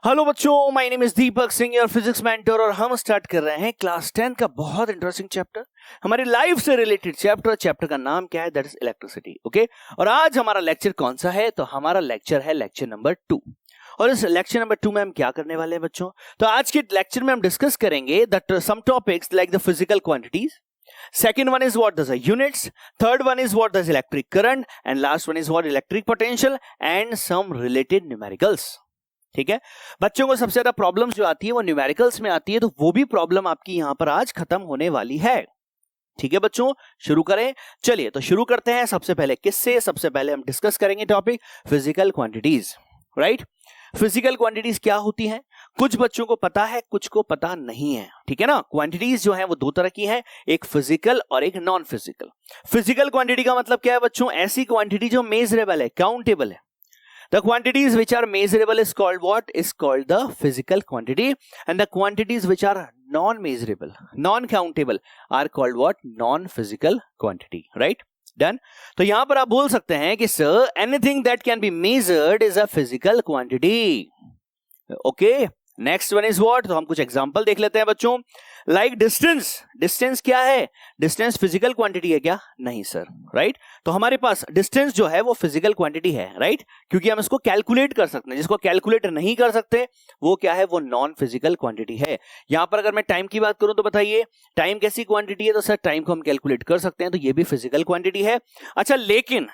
Hello बच्चों, my name is Deepak Singh, your physics mentor, और हम स्टार्ट कर रहे हैं क्लास 10 का बहुत इंटरेस्टिंग चैप्टर, हमारी लाइफ से रिलेटेड चैप्टर का नाम क्या है? That is electricity. ओके, और आज हमारा लेक्चर कौन सा है? तो हमारा लेक्चर है लेक्चर नंबर 2। और इस लेक्चर नंबर 2 में हम क्या करने वाले हैं बच्चों? तो आज के लेक्चर में हम डिस्कस करेंगे that some topics like the physical quantities, second one is what does a units, third one is what does electric current, and last one is what electric potential and some related numericals। ठीक है बच्चों को सबसे ज्यादा problems जो आती है वो न्यूमेरिकल्स में आती है, तो वो भी प्रॉब्लम आपकी यहां पर आज खत्म होने वाली है। ठीक है बच्चों, शुरू करें। चलिए तो शुरू करते हैं। सबसे पहले किससे? सबसे पहले हम डिस्कस करेंगे topic physical quantities. Right, physical quantities क्या होती हैं? कुछ बच्चों को पता है, कुछ को पता नहीं है। ठीक है ना। क्वांटिटीज जो है वो दो तरह की है, एक फिजिकल और एक नॉन फिजिकल। फिजिकल क्वांटिटी का मतलब क्या है बच्चों? ऐसी क्वांटिटी जो मेजरेबल है, काउंटेबल है। The quantities which are measurable is called what? Is called the physical quantity, and the quantities which are non-measurable, non-countable are called what? Non-physical quantity. Right? Done? तो यहां पर आप बोल सकते हैं कि sir, anything that can be measured is a physical quantity. Okay? Next one is what? तो हम कुछ एग्जांपल देख लेते हैं बच्चों। Like distance. डिस्टेंस क्या है? डिस्टेंस फिजिकल क्वांटिटी है क्या? नहीं सर। राइट, तो हमारे पास डिस्टेंस जो है वो फिजिकल क्वांटिटी है। राइट, क्योंकि हम इसको कैलकुलेट कर सकते हैं। जिसको कैलकुलेट नहीं कर सकते वो क्या है? वो नॉन फिजिकल क्वांटिटी है। यहां पर अगर मैं टाइम की बात करूं तो बताइए, टाइम कैसी क्वांटिटी है? तो सर टाइम को हम कैलकुलेट कर सकते हैं, तो ये भी फिजिकल क्वांटिटी है। अच्छा, लेकिन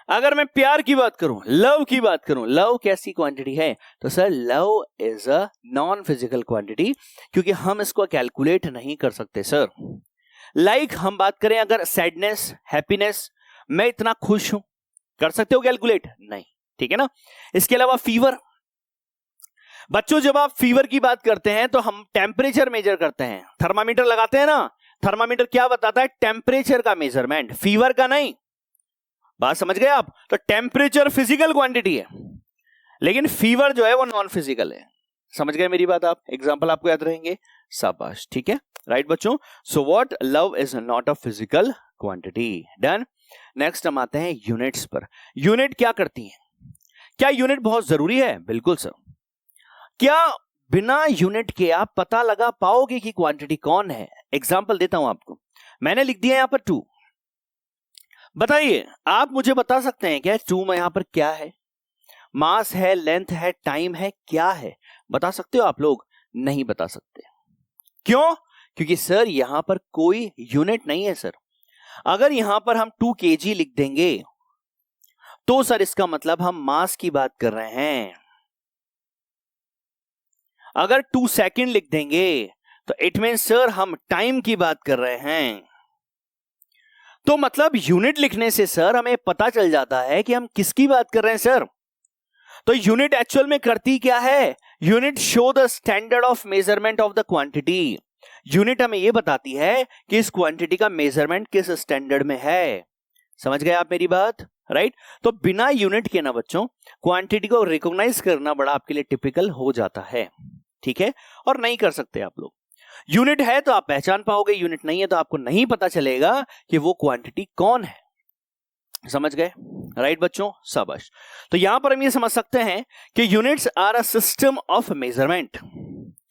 अगर मैं प्यार की बात करूं, लव की बात करूं, लव कैसी क्वांटिटी है? तो sir love is a non physical quantity, क्योंकि हम इसको कैलकुलेट नहीं कर सकते सर। लाइक हम बात करें अगर सैडनेस, हैप्पीनेस, मैं इतना खुश हूं, कर सकते हो कैलकुलेट? नहीं। ठीक है ना। इसके अलावा फीवर। बच्चों जब आप फीवर की बात करते हैं तो हम टेम्परेचर मेजर करते हैं, थर्मामीटर लगाते हैं ना। थर्मामीटर क्या बताता है? टेम्परेचर का मेजरमेंट, फीवर का नहीं। बात समझ गए आप? तो टेम्परेचर फिजिकल क्वांटिटी है, लेकिन फीवर जो है वो नॉन फिजिकल है। समझ गए मेरी बात आप? एग्जांपल आपको याद रहेंगे? शाबाश। ठीक है, राइट बच्चों। So what? Love is not a physical quantity. Done. Next हम आते हैं यूनिट्स पर। यूनिट क्या करती है? क्या यूनिट बहुत जरूरी है? बिल्कुल सर। क्या बिना यूनिट के आप पता लगा पाओगे कि क्वांटिटी कौन है? एग्जाम्पल देता हूं आपको। मैंने लिख दिया यहां पर 2। बताइए, आप मुझे बता सकते हैं क्या 2 में यहां पर क्या है? मास है, लेंथ है, टाइम है, क्या है? बता सकते हो आप लोग? नहीं बता सकते। क्यों? क्योंकि सर यहां पर कोई यूनिट नहीं है सर। अगर यहां पर हम 2 kg लिख देंगे तो सर इसका मतलब हम मास की बात कर रहे हैं। अगर 2 सेकंड लिख देंगे तो इट मीन सर हम टाइम की बात कर रहे हैं। तो मतलब यूनिट लिखने से सर हमें पता चल जाता है कि हम किसकी बात कर रहे हैं सर। तो यूनिट एक्चुअल में करती क्या है? Unit show the standard of measurement of the quantity. Unit हमें यह बताती है कि इस क्वांटिटी का मेजरमेंट किस स्टैंडर्ड में है। समझ गए आप मेरी बात? राइट, तो बिना यूनिट के ना बच्चों क्वांटिटी को रिकॉग्नाइज करना बड़ा आपके लिए टिपिकल हो जाता है। ठीक है, और नहीं कर सकते आप लोग। यूनिट है तो आप पहचान पाओगे, यूनिट नहीं है तो आपको नहीं पता चलेगा कि वो क्वांटिटी कौन है। समझ गए? राइट बच्चों, शाबाश। तो यहां पर हम ये समझ सकते हैं कि units are a system of measurement.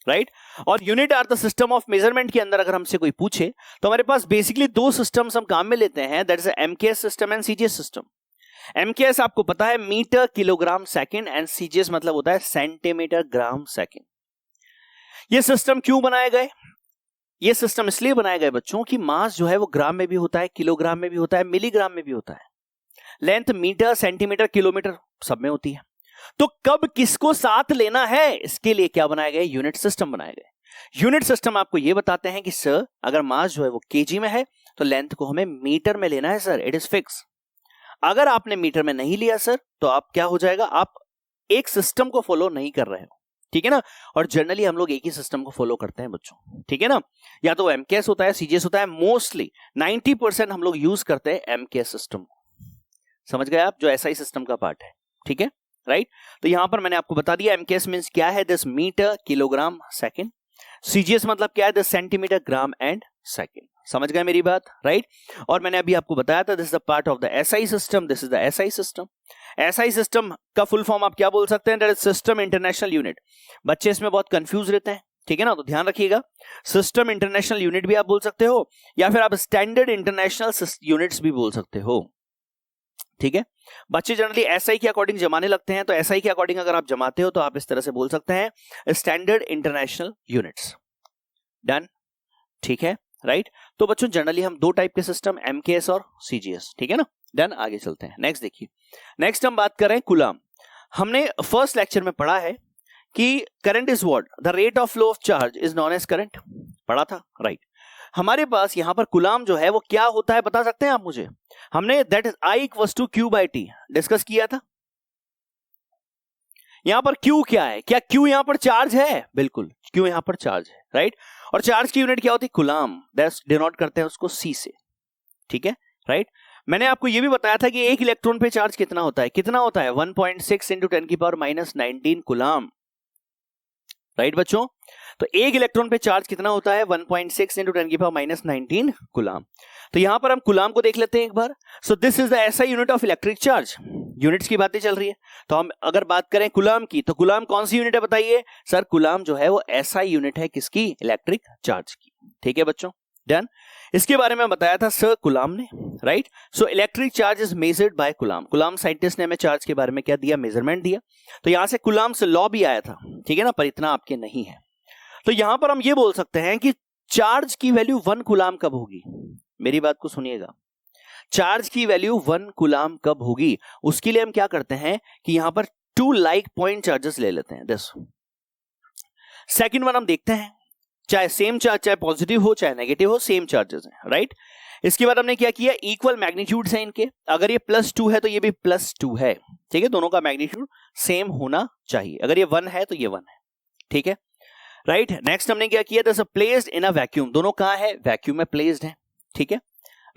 Right, और unit are the system of measurement के अंदर अगर हमसे कोई पूछे तो हमारे पास बेसिकली 2 सिस्टम्स हम काम में लेते हैं, that is MKS system and CGS system. MKS आपको पता है metre kilogram second, and CGS मतलब होता है सेंटीमीटर ग्राम सेकंड। ये सिस्टम क्यों बनाए गए? ये सिस्टम इसलिए बनाए गए बच्चों कि मास जो है वो ग्राम में भी होता है, किलोग्राम में भी होता है, मिलीग्राम में भी होता है। लेंथ मीटर, सेंटीमीटर, किलोमीटर सब में होती है। तो कब किसको साथ लेना है, इसके लिए क्या बनाए गए? यूनिट सिस्टम बनाए गए। यूनिट सिस्टम आपको यह बताते हैं कि सर अगर मास जो है वो केजी में है तो लेंथ को हमें मीटर में लेना है सर, इट इज फिक्स। अगर आपने मीटर में नहीं लिया सर तो आप क्या हो जाएगा? आप एक सिस्टम को फॉलो नहीं कर रहे हो। ठीक है ना। और जनरली हम लोग एक ही सिस्टम को फॉलो करते हैं बच्चों। ठीक है ना। या तो एमकेएस होता है, सीजीएस होता है, मोस्टली 90% हम लोग यूज करते हैं एमकेएस सिस्टम। समझ गए आप? जो एसआई सिस्टम का पार्ट है। ठीक है, राइट। तो यहां पर मैंने आपको बता दिया एमकेएस मींस क्या है, this metre kilogram second. CGS मतलब क्या है, this centimetre gram and second. समझ गए मेरी बात, राइट? और मैंने अभी आपको बताया था this is the part of the SI system, this is the SI system. SI system का फुल फॉर्म आप क्या बोल सकते हैं? That is system international unit. बच्चे इसमें बहुत कंफ्यूज रहते हैं, ठीक है ना, तो ध्यान रखिएगा। सिस्टम इंटरनेशनल यूनिट भी आप बोल सकते हो, या फिर आप स्टैंडर्ड इंटरनेशनल यूनिट्स भी बोल सकते हो, ठीक है। बच्चे जनरली एसआई के अकॉर्डिंग जमाने लगते हैं, तो एसआई के अकॉर्डिंग अगर आप जमाते हो तो आप इस तरह से बोल सकते हैं स्टैंडर्ड इंटरनेशनल यूनिट्स। डन, ठीक है, राइट। तो बच्चों जनरली हम दो टाइप के सिस्टम, एमकेएस और सीजीएस, ठीक है ना। डन, आगे चलते हैं। नेक्स्ट देखिए, नेक्स्ट हम बात कर रहे हैं कूलम। हमने फर्स्ट लेक्चर में पढ़ा है कि current is what, the rate of flow of charge is known as current, पढ़ा था, राइट। हमारे पास यहां पर कूलम जो है वो क्या होता है बता सकते हैं आप मुझे? हमने that is I equals to Q by T discuss किया था। यहां पर Q क्या है? क्या Q यहां पर चार्ज है? बिल्कुल, Q यहां पर चार्ज है, राइट। और चार्ज की यूनिट क्या होती है? कूलम, दैट्स डिनोट करते हैं उसको C से, ठीक है, राइट। मैंने आपको यह भी बताया था कि एक इलेक्ट्रॉन पे चार्ज कितना होता है? कितना होता है? 1.6 इंटू 10 की पावर -19 कूलम, राइट बच्चों। तो एक इलेक्ट्रॉन पे चार्ज कितना होता है? 1.6 इंटू 10 की पावर -19 कूलम। तो यहां पर हम कूलम को देख लेते हैं एक बार। So this is the SI unit of electric charge. Units की बातें चल रही है, तो हम अगर बात करें कूलम की, तो कूलम कौन सी यूनिट है बताइए? सर कूलम जो है वो एसआई यूनिट है, किसकी? इलेक्ट्रिक चार्ज की, ठीक है बच्चों। डन, इसके बारे में बताया था सर कूलम ने, right. So electric charge is measured by coulomb. Coulomb scientist ने हमें चार्ज के बारे में क्या दिया? मेजरमेंट दिया। तो यहां से कूलम्स लॉ भी आया था, ठीक है ना, पर इतना आपके नहीं है। तो यहां पर हम ये बोल सकते हैं कि चार्ज की वैल्यू 1 कूलम कब होगी? मेरी बात को सुनिएगा, चार्ज की वैल्यू 1 कूलम कब होगी? उसके लिए हम क्या करते हैं कि यहां पर 2 लाइक पॉइंट चार्जेस ले लेते हैं। दिस सेकंड वन हम देखते हैं, चाहे सेम चार्ज, चाहे पॉजिटिव हो चाहे नेगेटिव हो, सेम चार्जेस हैं, राइट। इसके बाद हमने क्या किया? इक्वल मैग्नीट्यूड्स हैं इनके। अगर ये +2 है तो ये भी +2 है, ठीक है, दोनों का मैग्नीट्यूड सेम होना चाहिए। अगर ये 1 है तो ये 1 है, ठीक है, राइट। नेक्स्ट हमने क्या किया? This placed in a vacuum. दोनों कहां है? वैक्यूम में प्लेस्ड है, ठीक है,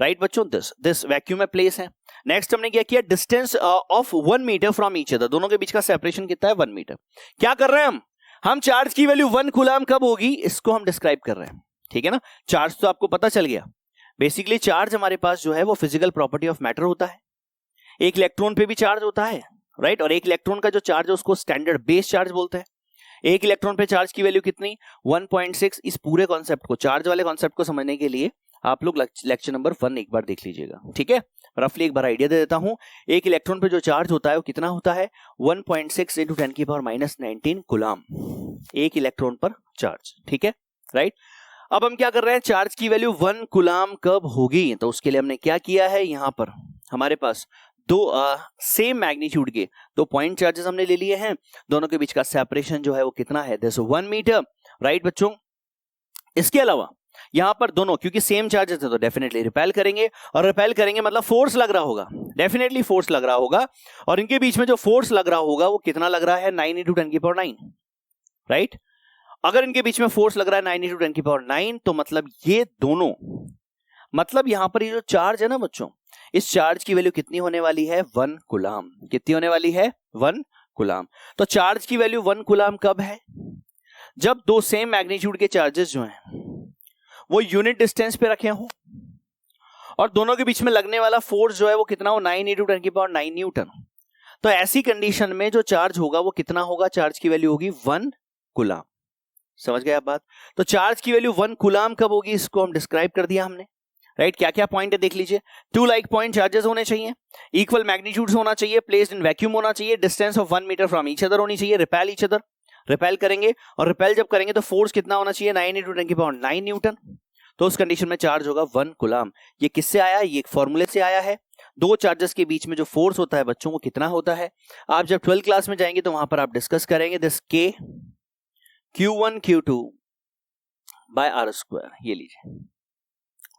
राइट बच्चों। दिस वैक्यूम में प्लेस है। नेक्स्ट हमने क्या किया? Distance of 1 metre from each other. दोनों के बीच का सेपरेशन कितना है? 1 मीटर। क्या कर रहे हैं हम चार्ज की वैल्यू 1 कूलम कब होगी इसको हम डिस्क्राइब कर रहे हैं, ठीक है ना। चार्ज तो आपको पता चल गया। बेसिकली चार्ज हमारे पास जो है वो फिजिकल प्रॉपर्टी ऑफ मैटर होता है। एक इलेक्ट्रॉन पे भी चार्ज होता है, राइट। और एक इलेक्ट्रॉन का जो चार्ज है उसको स्टैंडर्ड बेस चार्ज बोलते हैं। एक इलेक्ट्रॉन पे चार्ज की वैल्यू कितनी? 1.6। इस पूरे कॉन्सेप्ट को, चार्ज वाले कॉन्सेप्ट को समझने के लिए आप लोग लेक्चर नंबर 1 एक बार देख लीजिएगा, ठीक है। रफली एक बार आइडिया दे देता हूं। एक इलेक्ट्रॉन पे जो चार्ज होता है वो कितना होता है? 1.6 इंटू 10 की पावर -19 कूलम, एक इलेक्ट्रॉन पर चार्ज, ठीक है, राइट। अब हम क्या कर रहे हैं? चार्ज की वैल्यू 1 कूलम कब होगी? तो उसके लिए हमने क्या किया है, यहां पर हमारे पास दो सेम मैग्नीट्यूड के 2 पॉइंट चार्जेस हमने ले लिए हैं। दोनों के बीच का सेपरेशन जो है वो कितना है? 1 मीटर, राइट बच्चों। इसके अलावा यहां पर दोनों क्योंकि सेम चार्जेस है तो डेफिनेटली रिपेल करेंगे, और रिपेल करेंगे मतलब फोर्स लग रहा होगा, डेफिनेटली फोर्स लग रहा होगा। और इनके बीच में जो फोर्स लग रहा होगा वो कितना लग रहा है? 9 इंटू 10 की पावर 9, राइट। अगर इनके बीच में फोर्स लग रहा है 9 इंटू 10 की पावर 9, तो मतलब ये दोनों, मतलब यहां पर ये जो चार्ज है ना बच्चों, इस चार्ज की वैल्यू कितनी होने वाली है? 1 कूलम। कितनी होने वाली है? 1 कूलम। तो चार्ज की वैल्यू 1 कूलम कब है? जब दो सेम मैग्नीट्यूड के चार्जेस जो हैं वो यूनिट डिस्टेंस पे रखे हों, और दोनों के बीच में लगने वाला फोर्स जो है वो कितना हो? 9 इंटू 10 की पावर 9 न्यूटन। तो ऐसी कंडीशन में जो चार्ज होगा वो कितना होगा? चार्ज की वैल्यू होगी 1 कूलम। समझ गए आप बात? तो चार्ज की वैल्यू 1 कूलम कब होगी इसको हम डिस्क्राइब कर दिया हमने, राइट। क्या क्या पॉइंट है देख लीजिए। 2 लाइक पॉइंट चार्जेस होने चाहिए, इक्वल मैग्नीट्यूड्स होना चाहिए, प्लेस्ड इन वैक्यूम होना चाहिए, distance of 1 metre from each other होनी चाहिए, रिपेल ईच अदर, रिपेल करेंगे, और रिपेल जब करेंगे तो फोर्स कितना होना चाहिए? 9 इंटू 10 की पावर 9 न्यूटन। तो उस कंडीशन में चार्ज होगा 1 कूलम। ये किससे आया? ये फॉर्मूले से आया है। दो चार्जेस के बीच में जो फोर्स होता है बच्चों वो कितना होता है? आप जब 12th क्लास में जाएंगे तो वहां पर आप डिस्कस करेंगे। This K Q1 Q2 bye R², ये लीजिए,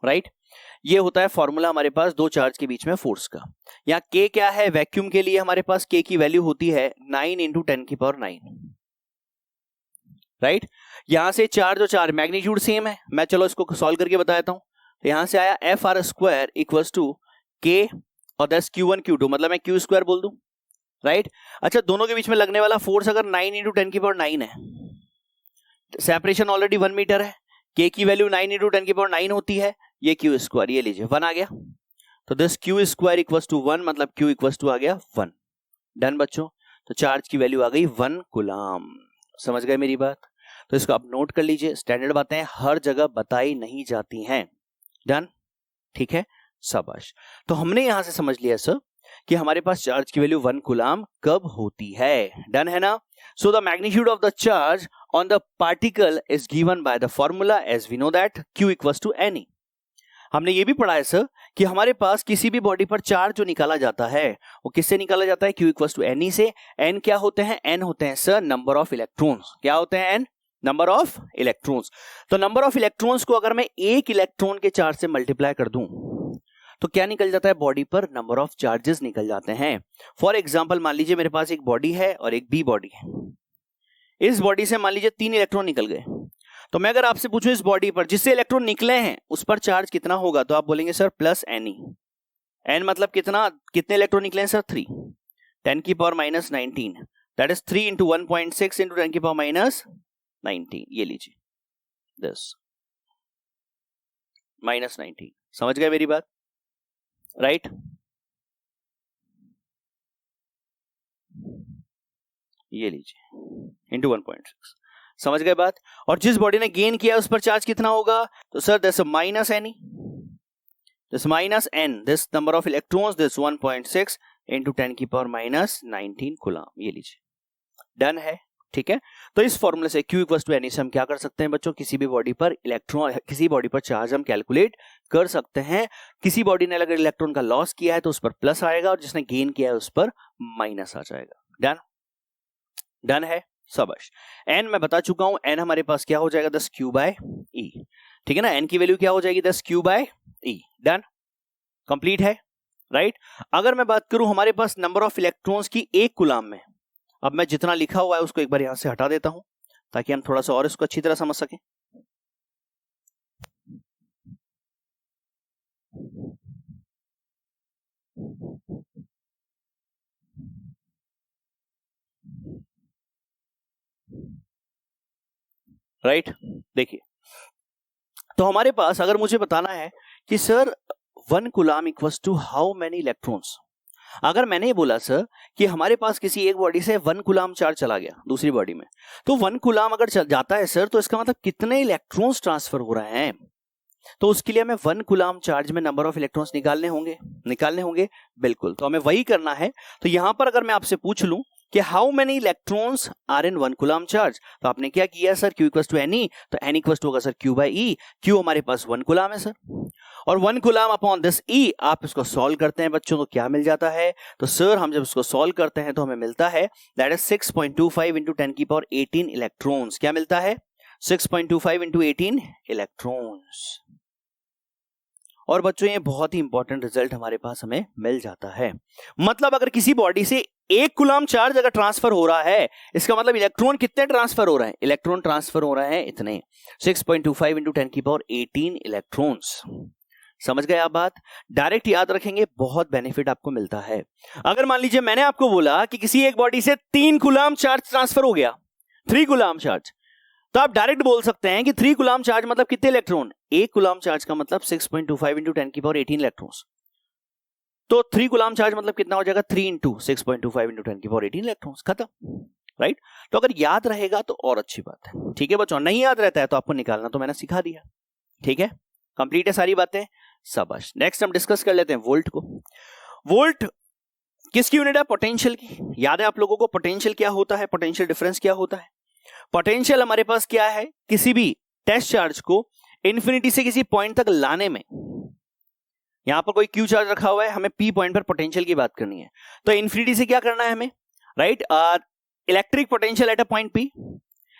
राइट। ये होता है फॉर्मूला हमारे पास दो चार्ज के बीच में फोर्स का। यहाँ K क्या है? वैक्यूम के लिए हमारे पास K की वैल्यू होती है 9 इंटू 10 की पावर 9, राइट। यहां से चार्ज और चार्ज मैग्नीट्यूड सेम है, मैं चलो इसको सॉल्व करके बताता हूं। तो यहां से आया FR² इक्वल्स टू K और 10 Q1 Q2, मतलब मैं Q² बोल दूं, राइट। अच्छा, दोनों के बीच में लगने वाला फोर्स अगर 9 इंटू 10 की पावर 9 है, सेपरेशन ऑलरेडी 1 मीटर है, K की वैल्यू 9 इंटू 10 की पावर 9 होती है, ये क्यू स्क्वायर, ये लीजिए 1 आ गया, तो this Q square equals to 1, मतलब क्यू इक्वल्स टू आ गया 1। डन बच्चों, तो चार्ज की वैल्यू आ गई 1 कूलम। समझ गए मेरी बात? तो इसको आप नोट कर लीजिए, स्टैंडर्ड बातें हर जगह बताई नहीं जाती हैं। डन, ठीक है, शाबाश। तो हमने यहां से समझ लिया सर कि हमारे पास चार्ज की वैल्यू 1 कूलम कब होती है। डन है ना? So the magnitude of the charge on the particle is given by the formula as we know that Q equals to NE। हमने ये भी पढ़ा है सर कि हमारे पास किसी भी बॉडी पर चार्ज जो निकाला जाता है वो किससे निकाला जाता है? Q इक्वल्स टू NE से। N क्या होते हैं? N होते हैं सर नंबर ऑफ इलेक्ट्रॉन्स। क्या होते हैं? N number of electrons. तो नंबर ऑफ इलेक्ट्रॉन्स को अगर मैं एक इलेक्ट्रॉन के चार्ज से मल्टीप्लाई कर दूं तो क्या निकल जाता है? बॉडी पर नंबर ऑफ चार्जेस निकल जाते हैं। फॉर एग्जांपल मान लीजिए मेरे पास एक बॉडी है और एक बी बॉडी है। इस बॉडी से मान लीजिए 3 इलेक्ट्रॉन निकल गए, तो मैं अगर आपसे पूछूं इस बॉडी पर जिससे इलेक्ट्रॉन निकले हैं उस पर चार्ज कितना होगा, तो आप बोलेंगे सर प्लस NE। N मतलब कितना, कितने इलेक्ट्रॉन निकले हैं सर? 3, 10 की power minus 19, that is 3 into 1.6 into 10 की पावर माइनस 19। ये लीजिए दिस माइनस 19। समझ गए मेरी बात? राइट ये लीजिए इंटू 1.6। समझ गए बात? और जिस बॉडी ने गेन किया उस पर चार्ज कितना होगा? तो sir this minus NE, this minus N, this number of electrons, this 1.6 into 10 की पावर माइनस 19 कूलम। ये लीजिए, डन है, ठीक है। तो इस फॉर्मूले से Q इक्वल्स टू NE से हम क्या कर सकते हैं बच्चों? किसी भी बॉडी पर इलेक्ट्रॉन, किसी बॉडी पर चार्ज हम कैलकुलेट कर सकते हैं। किसी बॉडी ने अगर इलेक्ट्रॉन का लॉस किया है तो उस पर प्लस आएगा और जिसने गेन किया है उस पर माइनस आ जाएगा। डन, डन है, शाबाश। N मैं बता चुका हूं, N हमारे पास क्या हो जाएगा? 10 Q बाय E। ठीक है ना? N की वैल्यू क्या हो जाएगी? 10 Q by E। Done, complete है, राइट। अगर मैं बात करूं हमारे पास नंबर ऑफ इलेक्ट्रॉन्स की एक कूलम में, अब मैं जितना लिखा हुआ है उसको एक बार यहां से हटा देता हूं ताकि हम थोड़ा सा और इसको अच्छी तरह समझ सकें। राइट, देखिए, तो हमारे पास अगर मुझे बताना है कि sir 1 coulomb equals to how many electrons, अगर मैंने ये बोला सर कि हमारे पास किसी एक बॉडी से 1 कूलम चार्ज चला गया दूसरी बॉडी में, तो 1 कूलम अगर जाता है सर तो इसका मतलब कितने इलेक्ट्रॉन्स ट्रांसफर हो रहे हैं? तो उसके लिए हमें 1 कूलम चार्ज में नंबर ऑफ इलेक्ट्रॉन्स निकालने होंगे, बिल्कुल। तो हमें वही करना है। तो यहां पर अगर मैं आपसे पूछ लूं कि how many electrons are in 1 coulomb charge, तो आपने क्या किया sir? Q equals to NE, तो N इक्वल्स टू होगा sir Q by E। Q हमारे पास 1 कूलम है सर, और 1 कूलम अपॉन दिस E, आप इसको सॉल्व करते हैं बच्चों तो क्या मिल जाता है? तो सर हम जब इसको सॉल्व करते हैं तो हमें मिलता है दैट इज 6.25 इंटू 10 की पावर 18 इलेक्ट्रॉन्स। क्या मिलता है? 6.25 इंटू 18 इलेक्ट्रॉन्स। और बच्चों ये बहुत ही इंपॉर्टेंट रिजल्ट हमारे पास हमें मिल जाता है। मतलब अगर किसी बॉडी से 1 कूलम चार्ज अगर ट्रांसफर हो रहा है, इसका मतलब इलेक्ट्रॉन कितने ट्रांसफर हो रहे हैं? इलेक्ट्रॉन ट्रांसफर हो रहे हैं इतने, 6.25 इंटू 10 की पावर 18 इलेक्ट्रॉन्स। समझ गए आप बात? डायरेक्ट याद रखेंगे, बहुत बेनिफिट आपको मिलता है। अगर मान लीजिए मैंने आपको बोला कि किसी एक बॉडी से 3 कूलम चार्ज ट्रांसफर हो गया, 3 कूलम चार्ज, तो आप डायरेक्ट बोल सकते हैं कि 3 कूलम चार्ज मतलब कितने इलेक्ट्रॉन? 1 कूलम चार्ज का मतलब 6.25 इंटू 10 की पावर 18 इलेक्ट्रॉन्स। तो 3 कूलम चार्ज मतलब कितना हो जाएगा? 3 इंटू 6.25 इंटू 10 की पावर 18 इलेक्ट्रॉन्स, खत्म। राइट, तो अगर याद रहेगा तो और अच्छी बात है। ठीक है बच्चों, नहीं याद रहता है तो आपको निकालना तो मैंने सिखा दिया। ठीक है, कंप्लीट है सारी बातें, शाबाश। नेक्स्ट हम डिस्कस कर लेते हैं वोल्ट को। वोल्ट किसकी यूनिट है? पोटेंशियल की। याद है आप लोगों को पोटेंशियल क्या होता है? पोटेंशियल डिफरेंस क्या होता है? पोटेंशियल हमारे पास क्या है? किसी भी टेस्ट चार्ज को इंफिनिटी से किसी पॉइंट तक लाने में, यहां पर कोई क्यू चार्ज रखा हुआ है, हमें पी पॉइंट पर पोटेंशियल की बात करनी है, तो इंफिनिटी से क्या करना है हमें? Right, electric potential at a point P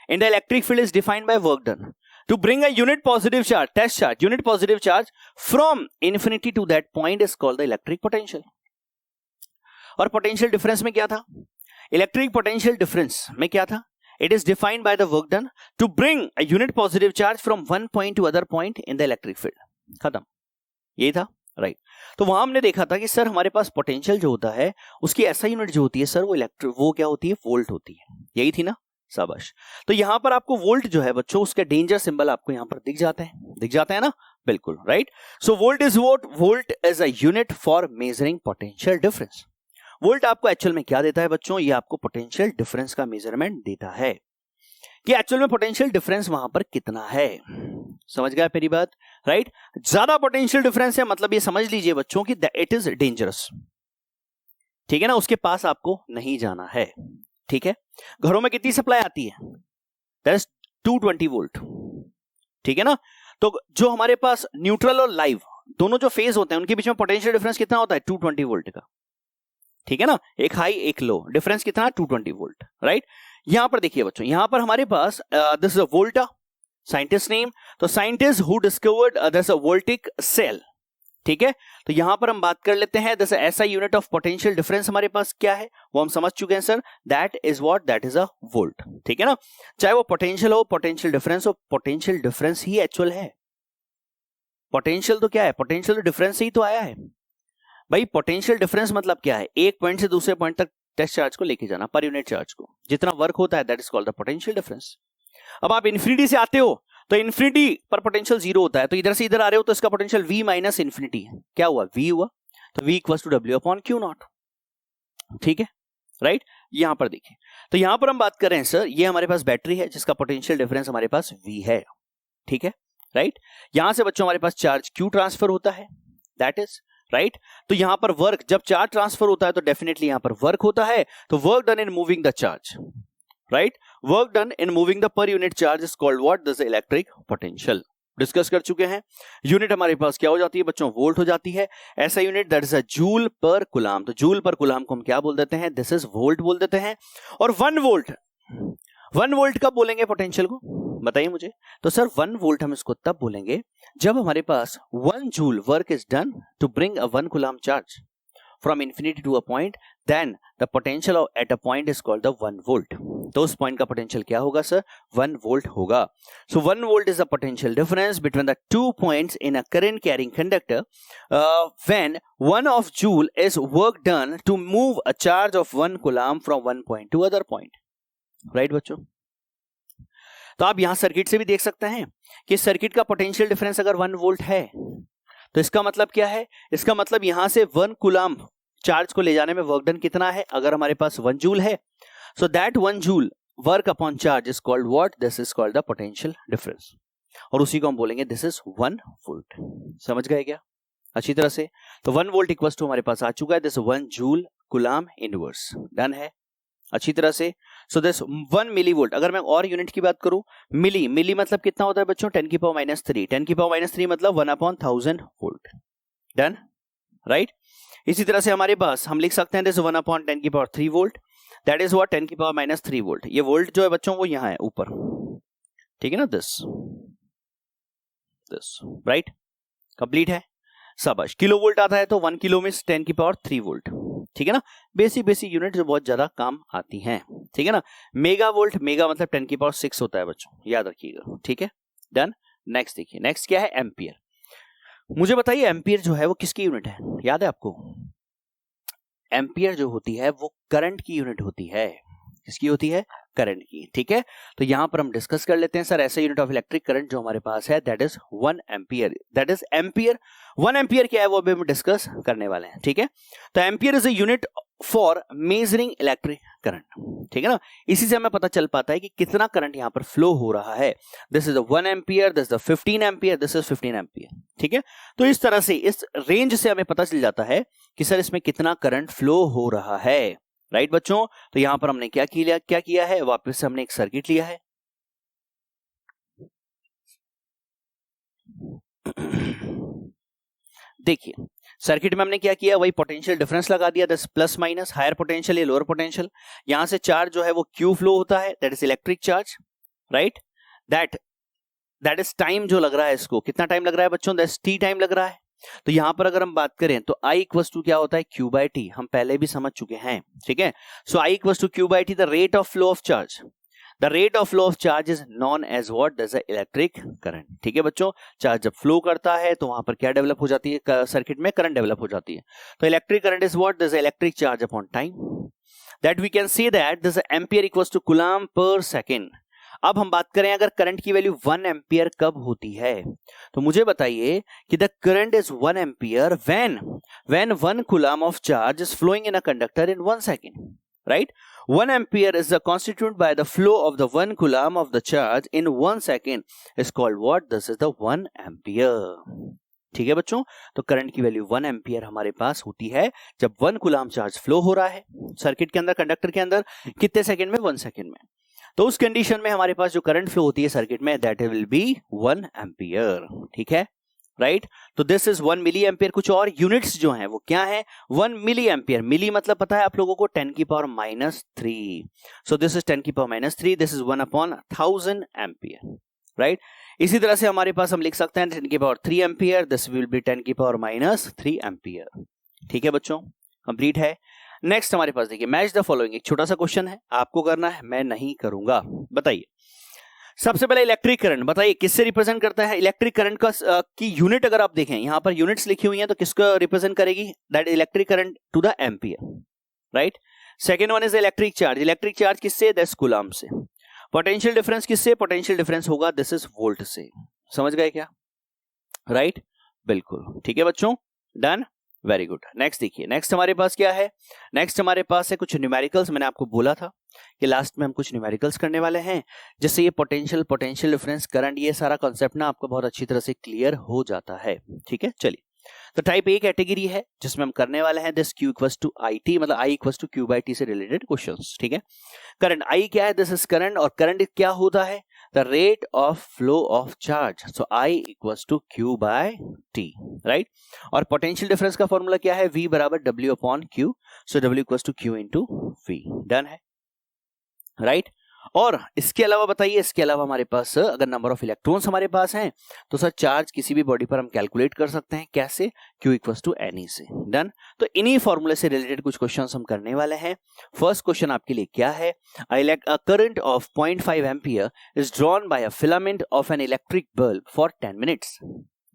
in the electric field is defined by work done to bring a unit positive charge, test charge, unit positive charge from infinity to that point is called the electric potential. और potential difference में क्या था? Electric potential difference में क्या था? It is defined by the work done to bring a unit positive charge from one point to other point in the electric field. खत्म, यही था, राइट। तो वहां हमने देखा था कि सर हमारे पास पोटेंशियल जो होता है उसकी ऐसा यूनिट जो होती है सर वो क्या होती है? वोल्ट होती है, यही थी ना? शाबाश। तो यहां पर आपको वोल्ट जो है बच्चों उसके डेंजर सिंबल आपको यहां पर दिख जाते हैं ना, बिल्कुल right. So volt is what? Volt is a unit for measuring potential difference. Volt आपको एक्चुअल में क्या देता है बच्चों? ये आपको पोटेंशियल डिफरेंस का मेजरमेंट देता है कि एक्चुअल में पोटेंशियल डिफरेंस वहां पर कितना है। समझ गया मेरी बात, राइट? ज्यादा पोटेंशियल डिफरेंस है मतलब ये समझ लीजिए बच्चों कि इट इज डेंजरस, ठीक है ना, उसके पास आपको नहीं जाना है, ठीक है। घरों में कितनी सप्लाई आती है? दैट इज 220 वोल्ट, ठीक है ना। तो जो हमारे पास न्यूट्रल और लाइव दोनों जो फेज होते हैं उनके बीच में पोटेंशियल डिफरेंस कितना होता है? 220 वोल्ट का, ठीक है ना। एक हाई एक लो, डिफरेंस कितना? 220 वोल्ट, राइट। यहां पर देखिए बच्चों, यहां पर हमारे पास this is a Volta, scientist name. तो scientist who discovered this voltaic cell, ठीक है। तो यहां पर हम बात कर लेते हैं दिस ऐसा यूनिट ऑफ पोटेंशियल डिफरेंस हमारे पास क्या है वो हम समझ चुके हैं sir. That is what? That is a volt, ठीक है ना। चाहे वो पोटेंशियल हो, पोटेंशियल डिफरेंस हो, पोटेंशियल डिफरेंस ही एक्चुअल है। पोटेंशियल तो क्या है? पोटेंशियल तो डिफरेंस से ही तो आया है भाई। पोटेंशियल डिफरेंस मतलब क्या है? एक पॉइंट से दूसरे पॉइंट तक टेस्ट चार्ज को लेके जाना, पर यूनिट चार्ज को जितना वर्क होता है that is called the potential difference. अब आप इन्फिनिटी से आते हो तो इन्फिनिटी पर पोटेंशियल 0 होता है, तो इधर से इधर आ रहे हो तो इसका पोटेंशियल v माइनस इन्फिनिटी है। क्या हुआ? v हुआ, तो v equals to w upon Q naught, ठीक है, राइट। यहां पर देखिए, तो यहां पर हम बात कर रहे हैं सर, ये हमारे पास बैटरी है जिसका पोटेंशियल डिफरेंस हमारे पास v है, ठीक है, राइट। यहां से बच्चों हमारे पास चार्ज q ट्रांसफर होता है, दैट इज राइट। तो यहां पर वर्क, जब चार्ज ट्रांसफर होता है तो डेफिनेटली यहां पर वर्क होता है, तो work done in moving the charge, right. Work done in moving the per unit charge is called what? This electric potential. Discuss कर चुके हैं। यूनिट हमारे पास क्या हो जाती है बच्चों? वोल्ट हो जाती है। ऐसा unit that is a joule पर कूलम। तो जूल पर कूलम को हम क्या बोल देते हैं? दिस इज वोल्ट बोल देते हैं। और 1 वोल्ट कब बोलेंगे पोटेंशियल को? बताइए मुझे। तो सर 1 वोल्ट हम इसको तब बोलेंगे जब हमारे पास 1 joule work is done to bring a 1 coulomb charge from infinity to a point, then the potential at a point is called the 1 volt. तो उस पॉइंट का पोटेंशियल क्या होगा सर? 1 वोल्ट होगा। So 1 volt is the potential difference between the 2 points in a current carrying conductor when 1 of joule is work done to move a charge of 1 coulomb from one point to other point. Right बच्चों? तो आप यहां circuit से भी देख सकते हैं कि सर्किट का पोटेंशियल डिफरेंस अगर 1 वोल्ट है तो इसका मतलब क्या है? इसका मतलब यहां से 1 कूलम चार्ज को ले जाने में वर्क डन कितना है? अगर हमारे पास 1 जूल है, so that 1 joule work upon charge is called what? This is called the potential difference, और उसी को हम बोलेंगे दिस इज 1 वोल्ट। समझ गए क्या अच्छी तरह से? तो 1 वोल्ट इक्वल्स टू हमारे पास आ चुका है this 1 joule coulomb inverse. Done है अच्छी तरह से। सो दिस 1 मिली वोल्ट, अगर मैं और यूनिट की बात करूं, मिली मतलब कितना होता है बच्चों? 10 की पावर -3। 10 की पावर -3 मतलब 1/1000 वोल्ट। Done, right. इसी तरह से हमारे पास हम लिख सकते हैं दिस 1/10 की power 3 volt, that is what? 10 की पावर -3 वोल्ट। ये वोल्ट जो है बच्चों वो यहां है ऊपर, ठीक है ना, दिस राइट, कंप्लीट है। शाबाश। किलो वोल्ट आता है तो 1 किलो में 10 की पावर 3 वोल्ट, ठीक है ना। बेसिक यूनिट जो बहुत ज्यादा काम आती हैं, ठीक है ना। मेगा वोल्ट, मेगा मतलब 10 की पावर 6 होता है बच्चों, याद रखिएगा, ठीक है। डन। नेक्स्ट देखिए, नेक्स्ट क्या है? एम्पियर। मुझे बताइए एम्पियर जो है वो किसकी यूनिट है? याद है आपको? एम्पियर जो होती है वो करंट की यूनिट होती है। किसकी होती है? करंट की, ठीक है। तो यहां पर हम डिस्कस कर लेते हैं सर, ऐसा यूनिट ऑफ इलेक्ट्रिक करंट जो हमारे पास है that is 1 ampere. That is ampere. 1 ampere क्या है वो अभी हम डिस्कस करने वाले हैं, ठीक है। तो ampere is a unit for measuring electric current, ठीक है ना। इसी से हमें पता चल पाता है कि कितना करंट यहां पर फ्लो हो रहा है। This is 1 ampere, this is 15 ampere, this is 15 ampere, ठीक है। तो इस तरह से इस रेंज से हमें पता चल जाता है कि सर इसमें कितना करंट फ्लो हो रहा है, राइट बच्चों। तो यहां पर हमने क्या किया है? वापस से हमने एक सर्किट लिया है। देखिए सर्किट में हमने क्या किया? वही पोटेंशियल डिफरेंस लगा दिया, दस प्लस माइनस, हायर पोटेंशियल या लोअर पोटेंशियल। यहां से चार्ज जो है वो क्यू फ्लो होता है, that is electric charge, right. That is time जो लग रहा है, इसको कितना टाइम लग रहा है बच्चों? दैट टी टाइम लग रहा है। तो यहां पर अगर हम बात करें तो I इक्वल्स टू क्या होता है? Q बाय टी, हम पहले भी समझ चुके हैं, ठीक है। So I equals to Q by T, the rate of flow of charge. The rate of flow of charge is known as what? That's a electric current, ठीक है बच्चों। चार्ज जब फ्लो करता है तो वहां पर क्या डेवलप हो जाती है? सर्किट में करंट डेवलप हो जाती है। तो electric current is what? That's a electric charge upon time. That we can say that this ampere equals to coulomb per second. अब हम बात करें अगर करंट की वैल्यू 1 एम्पियर कब होती है, तो मुझे बताइए कि the current is 1 ampere when 1 coulomb of charge is flowing in a conductor in 1 second, right. 1 ampere is constituted by the flow of the 1 coulomb of the charge in 1 second is called what? This is the 1 ampere. ठीक है बच्चों, तो current की value 1 ampere हमारे पास होती है जब 1 coulomb charge flow हो रहा है सर्किट के अंदर, कंडक्टर के अंदर, कितने सेकंड में? 1 सेकंड में। तो उस कंडीशन में हमारे पास जो करंट फ्लो होती है सर्किट में, दैट विल बी 1 एम्पियर। ठीक है, राइट। तो दिस इज 1 मिली एम्पियर। कुछ और यूनिट्स जो हैं वो क्या है? 1 मिली एम्पियर, मिली मतलब पता है आप लोगों को 10 की पावर -3। सो दिस इज 10 की power -3, this is 1/1000 ampere, right. इसी तरह से हमारे पास हम लिख सकते हैं 10 की power 3 ampere, this will be 10 की पावर -3 एम्पियर। ठीक है बच्चों, कंप्लीट है। नेक्स्ट हमारे पास देखिए, मैच द फॉलोइंग। एक छोटा सा क्वेश्चन है, आपको करना है, मैं नहीं करूंगा। बताइए सबसे पहले इलेक्ट्रिक करंट बताइए किससे रिप्रेजेंट करता है? इलेक्ट्रिक करंट का की यूनिट अगर आप देखें, यहां पर यूनिट्स लिखी हुई हैं, तो किसको रिप्रेजेंट करेगी? That electric current to the ampere, right. Second one is electric charge. Electric charge किससे? दैट्स कूलम से। पोटेंशियल डिफरेंस किससे? पोटेंशियल डिफरेंस होगा दिस इज वोल्ट से। समझ गए क्या? राइट, बिल्कुल ठीक है बच्चों, डन, वेरी गुड। नेक्स्ट देखिए, नेक्स्ट हमारे पास क्या है? नेक्स्ट हमारे पास है कुछ न्यूमेरिकल्स। मैंने आपको बोला था कि लास्ट में हम कुछ न्यूमेरिकल्स करने वाले हैं, जिससे ये पोटेंशियल डिफरेंस, करंट, ये सारा कॉन्सेप्ट ना आपको बहुत अच्छी तरह से क्लियर हो जाता है। ठीक है, चलिए। तो टाइप ए कैटेगरी है जिसमें हम करने वाले हैं this Q equals to IT, मतलब I equals to Q by T से रिलेटेड क्वेश्चंस। ठीक है, करंट I क्या है? दिस इज करंट, और करंट क्या होता है? The rate of flow of charge. So I equals to Q by T, right. और पोटेंशियल डिफरेंस का फॉर्मूला क्या है? V बराबर W upon Q। So W equals to Q into V। Done है, राइट। और इसके अलावा बताइए, इसके अलावा हमारे पास अगर नंबर ऑफ इलेक्ट्रॉन्स हमारे पास हैं, तो सर चार्ज किसी भी बॉडी पर हम कैलकुलेट कर सकते हैं। कैसे? Q इक्वल्स टू NE से। डन। तो इन्हीं फॉर्मूले से रिलेटेड कुछ क्वेश्चंस हम करने वाले हैं। फर्स्ट क्वेश्चन आपके लिए क्या है? अ current of 0.5 ampere is drawn by a filament of an electric bulb for 10 minutes.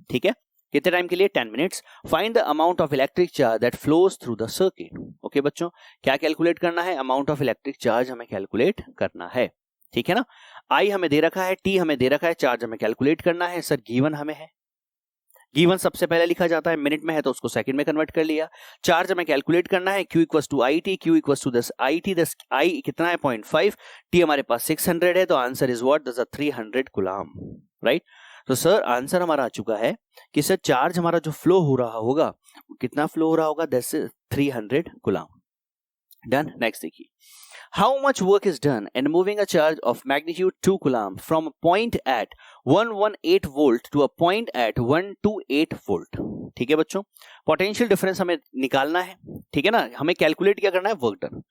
ठीक है, कितने टाइम के लिए? 10 minutes. Find the amount of electric charge that flows through the circuit. Okay बच्चों, क्या कैलकुलेट करना है? अमाउंट ऑफ इलेक्ट्रिक चार्ज हमें कैलकुलेट करना है। ठीक है ना, I हमें दे रखा है, T हमें दे रखा है, चार्ज हमें कैलकुलेट करना है। सर गिवन हमें है, गिवन सबसे पहले लिखा जाता है, मिनट में है तो उसको सेकंड में कन्वर्ट कर लिया। चार्ज हमें कैलकुलेट करना है, Q equals to IT, Q equals to this IT, this I कितना है? 0.5, T हमारे पास 600 है, तो answer is what? This is 300 coulomb, right. तो सर आंसर हमारा आ चुका है कि सर चार्ज हमारा जो फ्लो हो रहा होगा, कितना फ्लो हो रहा होगा? This is 300 coulomb. Done. Next देखिए, how much work is done in moving a charge of magnitude 2 coulomb from a point at 118 volt to a point at 128 volt। ठीक है बच्चों, पोटेंशियल डिफरेंस हमें निकालना है। ठीक है ना, हमें कैलकुलेट क्या करना है? Work done.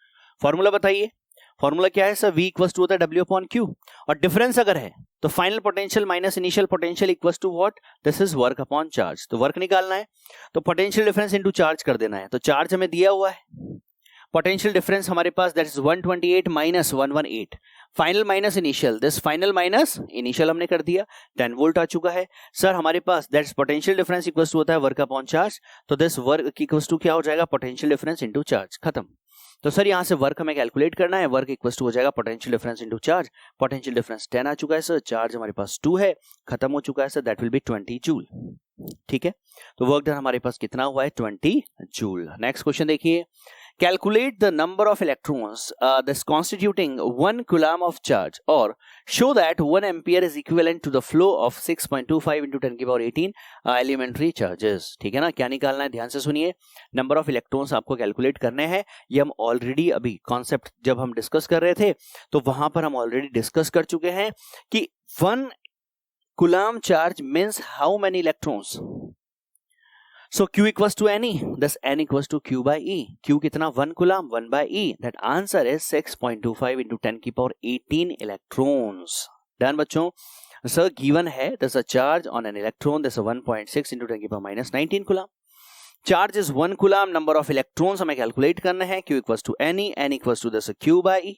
फॉर्मूला बताइए, फॉर्मूला क्या है सर? V इक्वल्स टू होता है W अपॉन Q, और डिफरेंस अगर है तो final potential minus initial potential equals to what? This is work upon charge. तो वर्क निकालना है तो पोटेंशियल डिफरेंस इनटू चार्ज कर देना है। तो चार्ज हमें दिया हुआ है, पोटेंशियल डिफरेंस हमारे पास that is 128 minus 118, final minus initial, this final minus initial हमने कर दिया, 10 वोल्ट आ चुका है। सर हमारे पास that is potential difference equals to होता है वर्क अपॉन चार्ज, तो दिस वर्क इक्वल्स टू क्या हो जाएगा? Potential difference into charge. खत्म। तो सर यहां से वर्क हमें कैलकुलेट करना है, वर्क इक्वल्स टू हो जाएगा potential difference into charge. Potential difference 10 आ चुका है सर, चार्ज हमारे पास 2 है, खत्म हो चुका है sir, that will B 20 joule. ठीक है, तो वर्क डन हमारे पास कितना हुआ है? 20 जूल। नेक्स्ट क्वेश्चन देखिए, calculate the number of electrons that's constituting 1 coulomb of charge, or show that 1 ampere is equivalent to the flow of 6.25 into 10 की power 18 elementary charges। ठीक है ना, क्या निकालना है? ध्यान से सुनिए, नंबर ऑफ इलेक्ट्रॉन्स आपको कैलकुलेट करने हैं। ये हम ऑलरेडी अभी कॉन्सेप्ट जब हम डिस्कस कर रहे थे तो वहां पर हम ऑलरेडी डिस्कस कर चुके हैं कि 1 coulomb charge means how many electrons। So Q equals to NE, thus N equals to Q by E। Q कितना? 1 coulomb, 1 by E। That answer is 6.25 into 10 की पावर 18 electrons। डन बच्चों। Sir given है there's a charge on an electron, there's a 1.6 into 10 की power minus 19 coulomb। Charge is 1 coulomb, number of electrons हमें calculate करना है। Q equals to NE, N equals to this Q by E।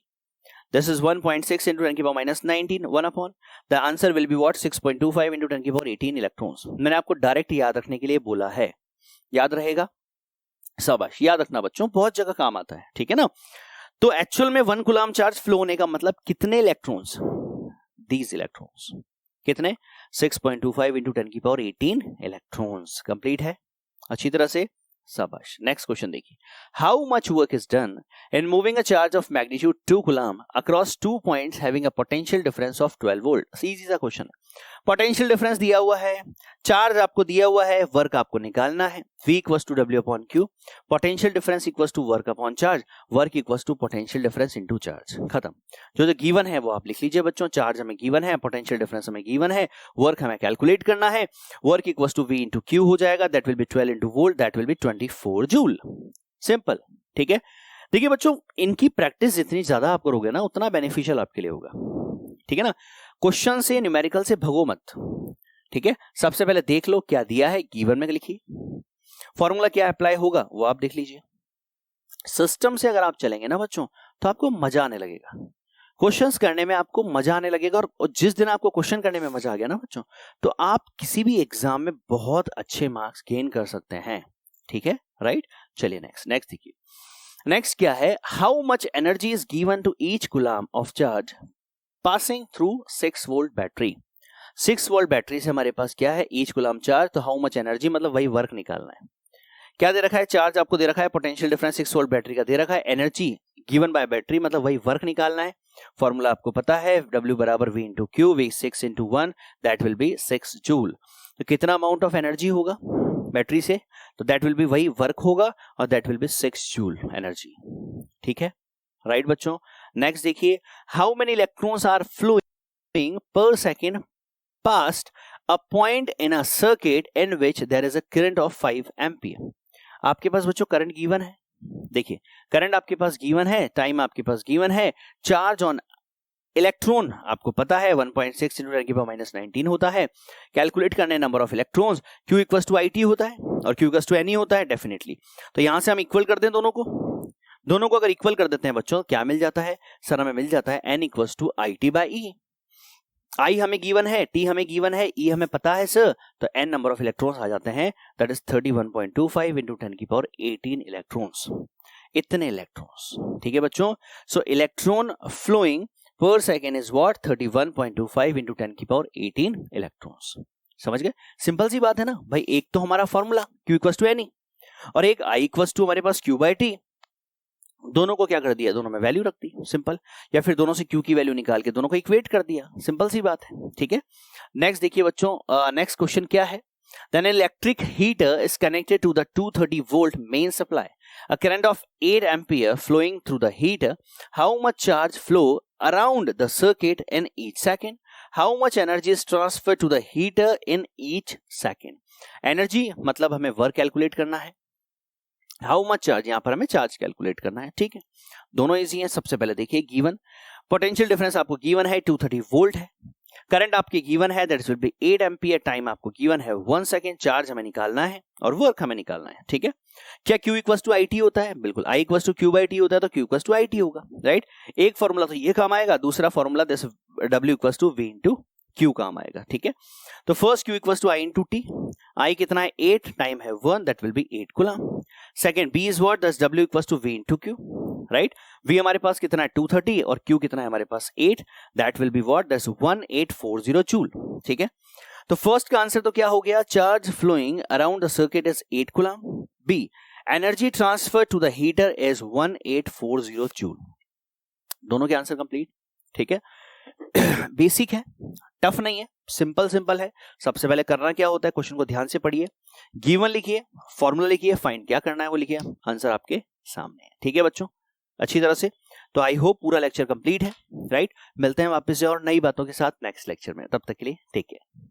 This is 1.6 into 10 की power minus 19, 1 upon। The answer will be what? 6.25 into 10 की power 18 electrons। मैंने आपको direct याद रखने के लिए बोला है, याद रहेगा? शाबाश, याद रखना बच्चों, बहुत जगह काम आता है। ठीक है ना, तो एक्चुअल में 1 कूलम चार्ज फ्लो होने का मतलब कितने इलेक्ट्रॉन्स, दीज इलेक्ट्रॉन्स, कितने 6.25 इंटू 10 की पावर 18 इलेक्ट्रॉन्स। कंप्लीट है अच्छी तरह से, शाबाश। नेक्स्ट क्वेश्चन देखिए, how much work is done in moving a charge of magnitude 2 coulomb across 2 points having a potential difference of 12 volt. Easy सा क्वेश्चन है, पोटेंशियल डिफरेंस दिया हुआ है, चार्ज आपको दिया हुआ है, वर्क आपको निकालना है। V equals to W upon Q, potential difference equals to work upon charge, work equals to potential difference into charge. खत्म। जो गिवन है वो आप लिख लीजिए बच्चों, चार्ज हमें गिवन है, पोटेंशियल डिफरेंस हमें गिवन है, वर्क हमें कैलकुलेट करना है, work equals to V into Q हो जाएगा, that will be 12 into volt, that will be 24 joule. Simple, ठीक है। देखिए बच्चों, इनकी प्रैक्टिस जितनी ज्यादा आप करोगे ना उतना बेनिफिशियल आपके लिए होगा, ठीक है ना। क्वेश्चन से न्यूमेरिकल से भगो मत, ठीक है। सबसे पहले देख लो क्या दिया है, गिवन में लिखिए, फॉर्मूला क्या अप्लाई होगा वो आप देख लीजिए। सिस्टम से अगर आप चलेंगे ना बच्चों तो आपको मजा आने लगेगा, क्वेश्चंस करने में आपको मजा आने लगेगा। और जिस दिन आपको क्वेश्चन करने में मजा आ गया ना बच्चों, तो आप किसी भी एग्जाम में बहुत अच्छे मार्क्स गेन कर सकते हैं, ठीक है, राइट। चलिए नेक्स्ट देखिए, नेक्स्ट क्या है, how much energy is given to each coulomb of charge passing through 6 volt battery. 6 volt battery से हमारे पास क्या है, ईच कूलम चार्ज, तो हाउ मच एनर्जी मतलब वही वर्क निकालना है। क्या दे रखा है, चार्ज आपको दे रखा है, पोटेंशियल डिफरेंस 6 वोल्ट बैटरी का दे रखा है, एनर्जी गिवन बाय बैटरी मतलब वही वर्क निकालना है। फॉर्मूला आपको पता है, W बराबर V into Q, V 6 into 1, that will be 6 joule. तो कितना अमाउंट ऑफ एनर्जी होगा बैटरी से, तो दैट विल बी वही वर्क होगा और that will be 6 joule energy, ठीक है, राइट बच्चों। नेक्स्ट देखिए, how many electrons are flowing per second past a point in a circuit in which there is a current of 5 ampere. आपके पास बच्चों करंट गिवन है, देखिए करंट आपके पास गिवन है, टाइम आपके पास गिवन है, चार्ज ऑन इलेक्ट्रॉन आपको पता है 1.6 इंटू 10 की पावर -19 होता है। कैलकुलेट करने number of electrons, Q equals to IT होता है और Q इक्वल्स टू NE होता है डेफिनेटली। तो यहां से हम इक्वल कर दें दोनों को अगर इक्वल कर देते हैं बच्चों, क्या मिल जाता है सर, हमें मिल जाता है N equals to IT by E। I हमें गिवन है, T हमें गिवन है, E हमें पता है सर, तो N नंबर ऑफ इलेक्ट्रॉन्स आ जाते हैं, दैट इज 31.25 इंटू 10 की पावर 18 इलेक्ट्रॉन्स। इतने इलेक्ट्रॉन्स, ठीक है बच्चों। So electron flowing per second is what, 31.25 into 10 की पावर 18 इलेक्ट्रॉन्स। समझ गए, सिंपल सी बात है ना भाई। एक तो हमारा formula Q equals to NE और एक I इक्वल्स टू हमारे पास Q बाई T, दोनों को क्या कर दिया, दोनों में वैल्यू रख दी, सिंपल। या फिर दोनों से Q की वैल्यू निकाल के दोनों को इक्वेट कर दिया, सिंपल सी बात है, ठीक है। नेक्स्ट देखिए बच्चों, नेक्स्ट क्वेश्चन क्या है, Then an electric heater is connected to the 230 volt main supply. A current of 8 ampere flowing through the heater. How much charge flow around the circuit in each second? How much energy is transferred to the heater in each second? Energy मतलब हमें work calculate करना है, how much charge यहाँ पर हमें charge calculate करना है, ठीक है। दोनों इजी हैं। सबसे पहले देखिए गिवन, पोटेंशियल डिफरेंस आपको गिवन है 230 वोल्ट है, करंट आपकी गिवन है that will be 8 ampere, time आपको गिवन है 1 सेकंड, चार्ज हमें निकालना है और वर्क हमें निकालना है, ठीक है। क्या Q इक्वल्स टू IT होता है, बिल्कुल। I equals to Q by T होता है, तो Q इक्वल्स टू IT होगा, राइट। एक फॉर्मूला तो ये काम आएगा, दूसरा formula this W equals to V into Q काम आएगा, ठीक है। तो first Q equals to I into T, I कितना है 8, टाइम है 1, that will be 8 coulomb. Second B is what, that's W equals to V into Q, right. V हमारे पास कितना है 230 और Q कितना है हमारे पास 8, that will be what, that's 1840 joule, ठीक है। तो फर्स्ट का आंसर तो क्या हो गया, charge flowing around the circuit is 8 coulomb. B, energy transfer to the heater is 1840 joule. दोनों के आंसर कंप्लीट, ठीक है। बेसिक है, टफ नहीं है, सिंपल है। सबसे पहले करना क्या होता है, क्वेश्चन को ध्यान से पढ़िए, गिवन लिखिए, फॉर्मूला लिखिए, फाइंड क्या करना है वो लिखिए, आंसर आपके सामने है, ठीक है बच्चों, अच्छी तरह से। तो आई होप पूरा लेक्चर कंप्लीट है, राइट। मिलते हैं वापस से और नई बातों के साथ नेक्स्ट लेक्चर में, तब तक के लिए टेक केयर।